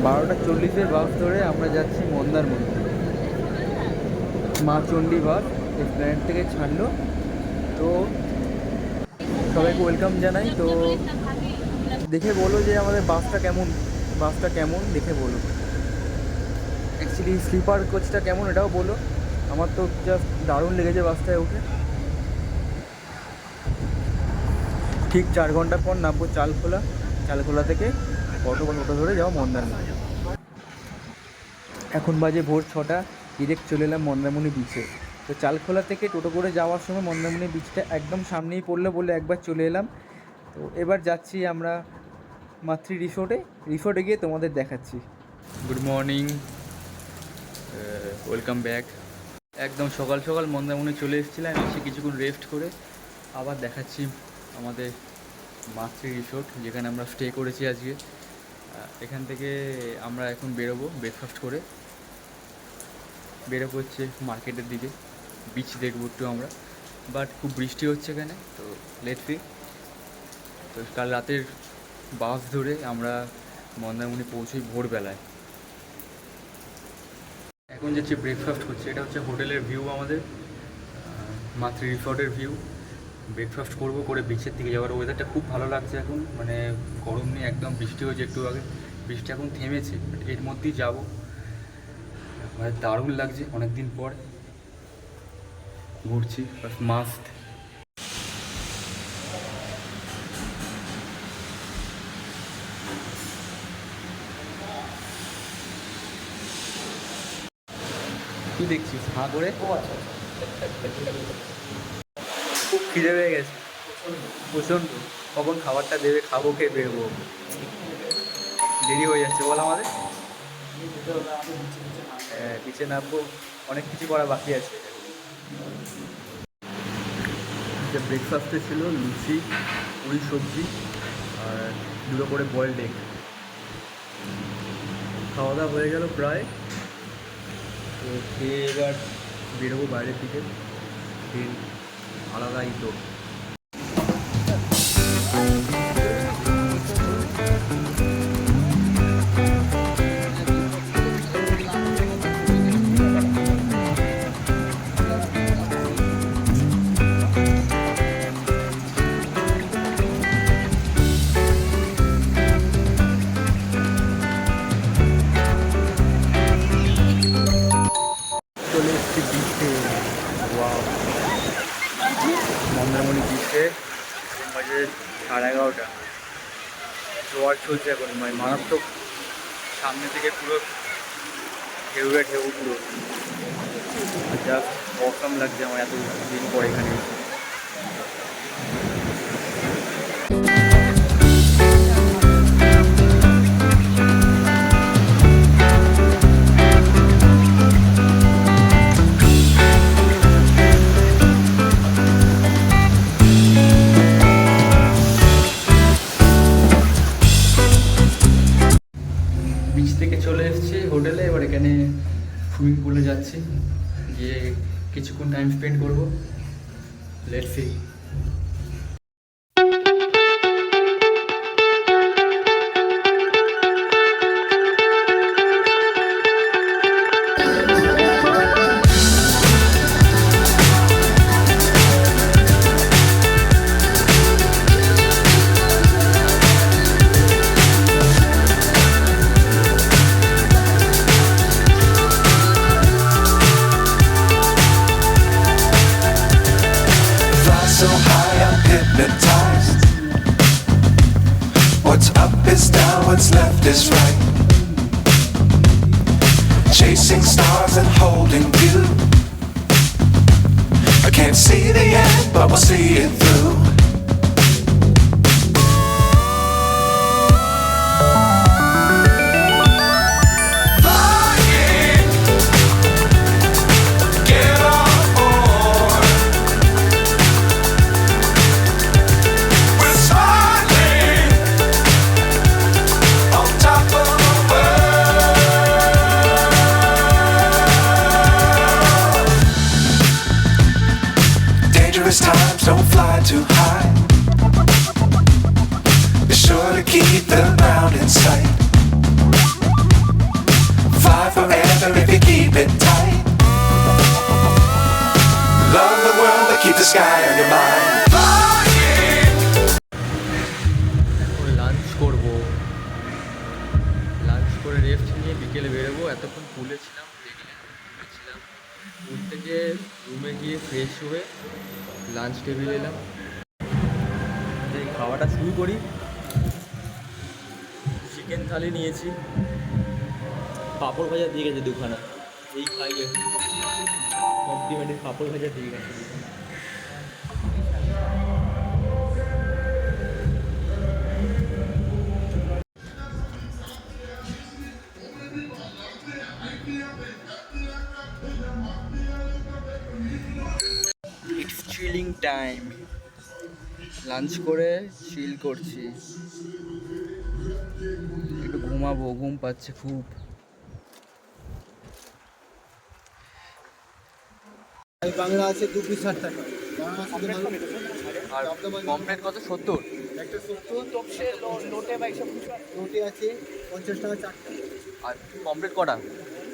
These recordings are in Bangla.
12:40 বাস ধরে আমরা যাচ্ছি মন্দারমণি। মা চণ্ডী বাস এসপ্ল্যানেড থেকে ছাড়লো। তো সবাইকে ওয়েলকাম জানাই। তো দেখে বলো যে আমাদের বাসটা কেমন দেখে বলো। অ্যাকচুয়ালি স্লিপার কোচটা কেমন এটাও বলো। আমার তো জাস্ট দারুণ লেগেছে বাসটায় উঠে। ঠিক 4 ঘন্টা পর নামবো চালখোলা থেকে টোটো ধরে যাবো মন্দারমণি। এখন বাজে ভোর 6টা। ডিরেক্ট চলে এলাম মন্দারমণি বিচে। তো চালখোলা থেকে টোটো করে যাওয়ার সময় মন্দারমণি বিচটা একদম সামনেই পড়লো বলে একবার চলে এলাম। তো এবার যাচ্ছি আমরা মাতৃ রিসোর্টে গিয়ে তোমাদের দেখাচ্ছি। Good morning, welcome back. একদম সকাল সকাল মন্দারমণি চলে এসেছিলাম, এসে কিছুক্ষণ রেস্ট করে আবার দেখাচ্ছি আমাদের মাতৃ রিসোর্ট যেখানে আমরা স্টে করেছি আজকে। এখান থেকে আমরা এখন বেরোবো, ব্রেকফাস্ট করে বেরোবো হচ্ছে মার্কেটের দিকে। বিচ দেখবো একটু আমরা, বাট খুব বৃষ্টি হচ্ছে এখানে, তো লেট ফি। তো কাল রাতের বাস ধরে আমরা মন্দারমণি পৌঁছই ভোরবেলায়। এখন যাচ্ছি ব্রেকফাস্ট করছি। এটা হচ্ছে হোটেলের ভিউ, আমাদের মাতৃ রিসর্টের ভিউ। ব্রেকফাস্ট করবো, করে বিচের দিকে যাওয়ার। ওয়েদারটা খুব ভালো লাগছে এখন, মানে গরম নেই একদম। বৃষ্টি হয়েছে একটু আগে, বৃষ্টি এখন থেমেছে, বাট এর মধ্যেই যাবো। মানে দারুণ লাগছে, অনেক দিন পর ঘুরছি, মাস্ট। কি দেখছিস হাঁ করে? খুব খিদে পেয়ে গেছে প্রচণ্ড। কখন খাবারটা দেবে, খাবো, খেয়ে বেরোবো। দেরি হয়ে যাচ্ছে বল আমাদের। হ্যাঁ, নিচে নামবো, অনেক কিছু করা বাকি আছে। যে ব্রেকফাস্টে ছিল লুচি, পুরি সবজি আর 2টো করে বয়েলড এগ। খাওয়া দাওয়া হয়ে গেল প্রায়। তো খেয়ে এবার বেরোবো বাইরের দিকে। দিন আলাদাই তো। চলে এসেছি বিচে। মন্দারমণি বিচে বাজে 11:30। জোয়ার চলছে এখন, মানে মারাত্মক। সামনে থেকে পুরো ঢেউ পুরো। জাস্ট অসাম লাগছে আমার এত দিন পর এখানে এসে। বিচ থেকে চলে এসেছি হোটেলে, এবার এখানে সুইমিং পুলে যাচ্ছি, গিয়ে কিছুক্ষণ টাইম স্পেন্ড করবো। Let's see. So high I'm hypnotized. What's up is down, what's left is right. Chasing stars and holding you. I can't see the end, but we'll see it through. Times don't fly too high. Be sure to keep the ground in sight. Fly forever if you keep it tight. Love the world, but keep the sky on your mind. Lunch করব, লাঞ্চ করে রেস্ট নিয়ে বিকেলে বেরোবো। এতক্ষণ পুলে ছিলাম, ছিলাম পুল থেকে রুমে গিয়ে ফ্রেশ হয়ে লাঞ্চ টেবিল এলাম। এই খাওয়াটা শুরু করি। চিকেন থালি নিয়েছি, পাঁপড় ভাজা দিয়ে গেছে দুখানা, এই খাইয়ে কমপ্লিমেন্টারি পাঁপড় ভাজা দিয়ে গেছে দুখানা। It's chilling time. লাঞ্চ করে চিল করছি, একটু ঘুমাবো, ঘুম পাচ্ছে খুব। বাংলা আছে 2 পিস 60 টাকা। বাংলা আছে আর কমপ্লেট কত? 70। একটা 70 তপসে লোটে বা এইসব কিছু লোটে আছে 50 টাকা চারটা। আর কমপ্লেট কটা?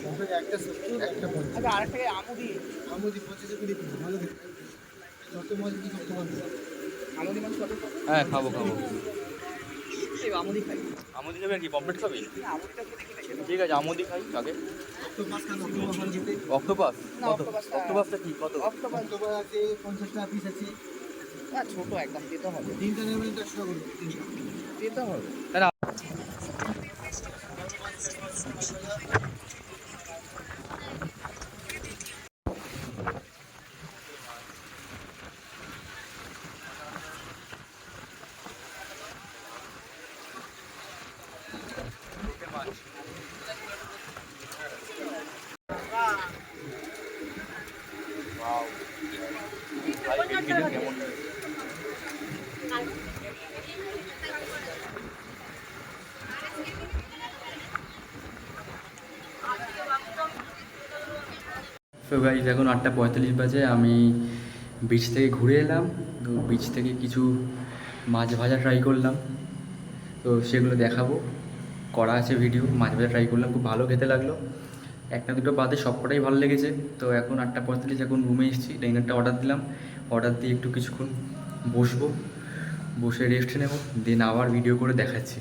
কমপ্লিট একটা 70 একটা 50। আচ্ছা আরেকটা আমুদি 50 এ কুড়ি পিস ভালো দেখতে। যত মাছ কি করতে পারবে? আমুদি মাছ কত? হ্যাঁ খাবো খাবো। এই আমুদি খাই। আমুদি খাবে কি কমপ্লেট খাবি? আমুদিটা খেতে কি না? ঠিক আছে আমুদি খাই আগে। তো মাছ খাবো ভালো খেতে। অক্টোপাস না, কত? অক্টোপাসটা- অক্টোপাসটা কি কত? অক্টোপাস আছে 50 টাকা পিস আছে। না ছোট একদম দিতে হবে। তিনটা নেবেন 100 টাকা করে তিনটা। দিতে হবে। তাহলে কেমন সো গাইজ এখন 8:45 বাজে। আমি বিচ থেকে ঘুরে এলাম। তো বিচ থেকে কিছু মাছ ভাজা ট্রাই করলাম, তো সেগুলো দেখাবো। করা আছে ভিডিও। মাছ ভাজা ট্রাই করলাম, খুব ভালো খেতে লাগলো। একটা দুটো বাদে সবকটাই ভালো লেগেছে। তো এখন 8:45, এখন রুমে এসেছি, ডিনারটা অর্ডার দিলাম। অর্ডার দিয়ে একটু কিছুক্ষণ বসবো, বসে রেস্ট নেব, দেন আবার ভিডিও করে দেখাচ্ছি।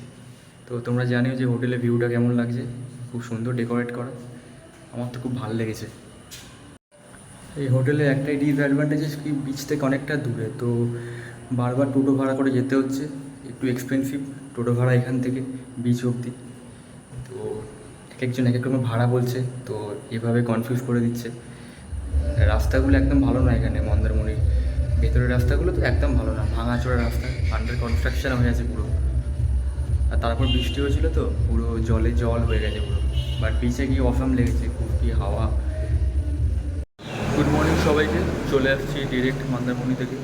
তো তোমরা জানিও যে হোটেলের ভিউটা কেমন লাগছে। খুব সুন্দর ডেকোরেট করা, আমার তো খুব ভালো লেগেছে। এই হোটেলের একটাই ডিসঅ্যাডভান্টেজ কি, বিচ থেকে অনেকটা দূরে, তো বারবার টোটো ভাড়া করে যেতে হচ্ছে, একটু এক্সপেন্সিভ টোটো ভাড়া এখান থেকে বিচ অবধি। তো এক একজন এক এক রকম ভাড়া বলছে, তো এভাবে কনফিউজ করে দিচ্ছে। রাস্তাগুলো একদম ভালো না এখানে মন্দারমণির ভেতরের রাস্তাগুলো তো একদম ভালো না, ভাঙাচোরা রাস্তা, আন্ডার কনস্ট্রাকশন হয়ে আছে পুরো। আর তারপর বৃষ্টি হয়েছিল তো পুরো জলে জল হয়ে গেছে পুরো। বাট বিচে গিয়ে অসাম লেগেছে, খুব কি হাওয়া। গুড মর্নিং সবাইকে। চলে আসছি ডিরেক্ট মন্দারমণি থেকে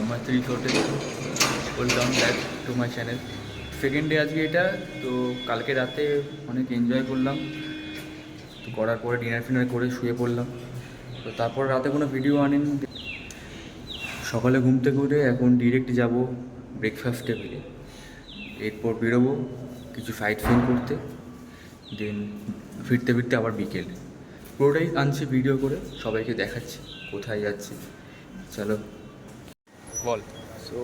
মাতৃ রিসোর্টে। Welcome back to my channel. Second day আজকে এটা। তো কালকে রাতে অনেক এনজয় করলাম, তো করার পরে ডিনার ফিনার করে শুয়ে পড়লাম। তো তারপর রাতে কোনো ভিডিও আনিনি। সকালে ঘুম থেকে উঠে এখন ডিরেক্ট যাব ব্রেকফাস্ট টেবিলে। এরপর বেরোবো কিছু সাইট সিন করতে, দেন ফিরতে ফিরতে আবার বিকেল। পুরোটাই আনছি ভিডিও করে, সবাইকে দেখাচ্ছি কোথায় যাচ্ছি। চলো বল। সো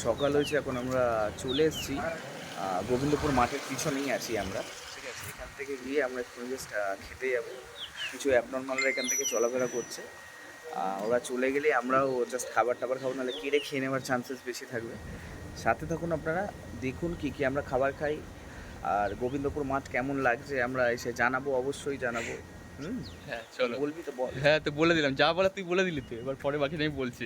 সকাল হয়েছে, এখন আমরা চলে এসেছি গোবিন্দপুর মাঠের পিছনেই আছি আমরা। ঠিক আছে, এখান থেকে গিয়ে আমরা একটু জাস্ট খেতে যাবো। কিছু অ্যাবনর্মালরা এখান থেকে চলাফেরা করছে, ওরা চলে গেলে আমরাও জাস্ট খাবার টাবার খাবো, নাহলে কেড়ে খেয়ে নেওয়ার চান্সেস বেশি থাকবে। সাথে থাকুন আপনারা, দেখুন কী কী আমরা খাবার খাই, আর গোবিন্দপুর মাঠ কেমন লাগছে আমরা এসে জানাবো, অবশ্যই জানাবো। হ্যাঁ চলো। বলবি তো বল। হ্যাঁ তো বলে দিলাম, যা বলা তুই বলে দিলি তো, এবার পরে বাকি আমি বলছি।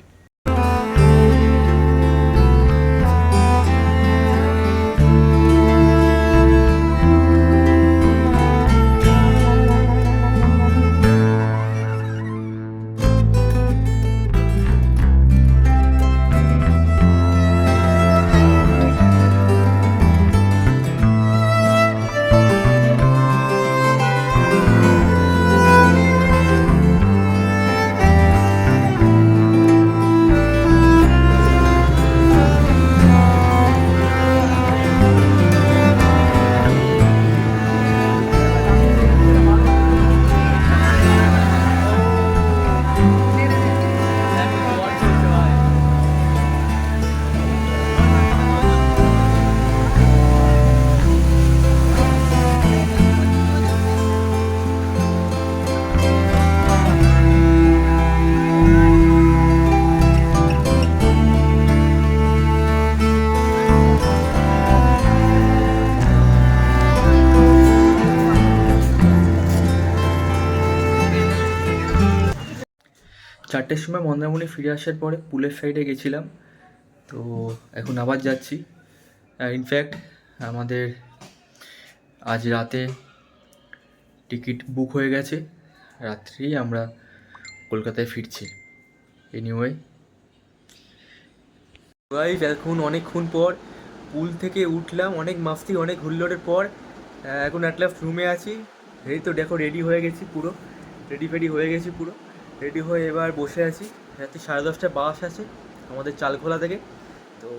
4টের সময় মন্দারমণি ফিরে আসার পরে পুলের সাইডে গেছিলাম, তো এখন আবার যাচ্ছি। ইনফ্যাক্ট আমাদের আজ রাতে টিকিট বুক হয়ে গেছে, রাত্রেই আমরা কলকাতায় ফিরছি। এনিওয়ে গাইস, এখন অনেকক্ষণ পর পুল থেকে উঠলাম, অনেক মাস্তি অনেক হুল্লোড়ের পর এখন এক লাস্ট রুমে আছি। এই তো দেখো রেডি হয়ে গেছি পুরো, রেডি হয়ে গেছি পুরো, রেডি হয়ে এবার বসে আছি। রাত্রি 10:30টায় বাস আছে আমাদের চালখোলা থেকে, তো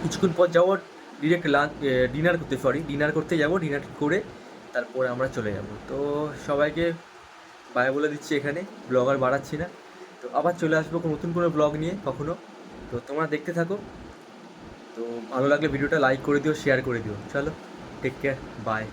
কিছুক্ষণ পর যাবো ডিরেক্ট ডিনার করতে যাবো। ডিনার করে তারপর আমরা চলে যাব। তো সবাইকে বাই বলে দিচ্ছি, এখানে ব্লগ আর বাড়াচ্ছি না। তো আবার চলে আসবো নতুন কোনো ব্লগ নিয়ে কখনো। তো তোমরা দেখতে থাকো। তো ভালো লাগলে ভিডিওটা লাইক করে দিও, শেয়ার করে দিও। চলো, টেক কেয়ার, বাই।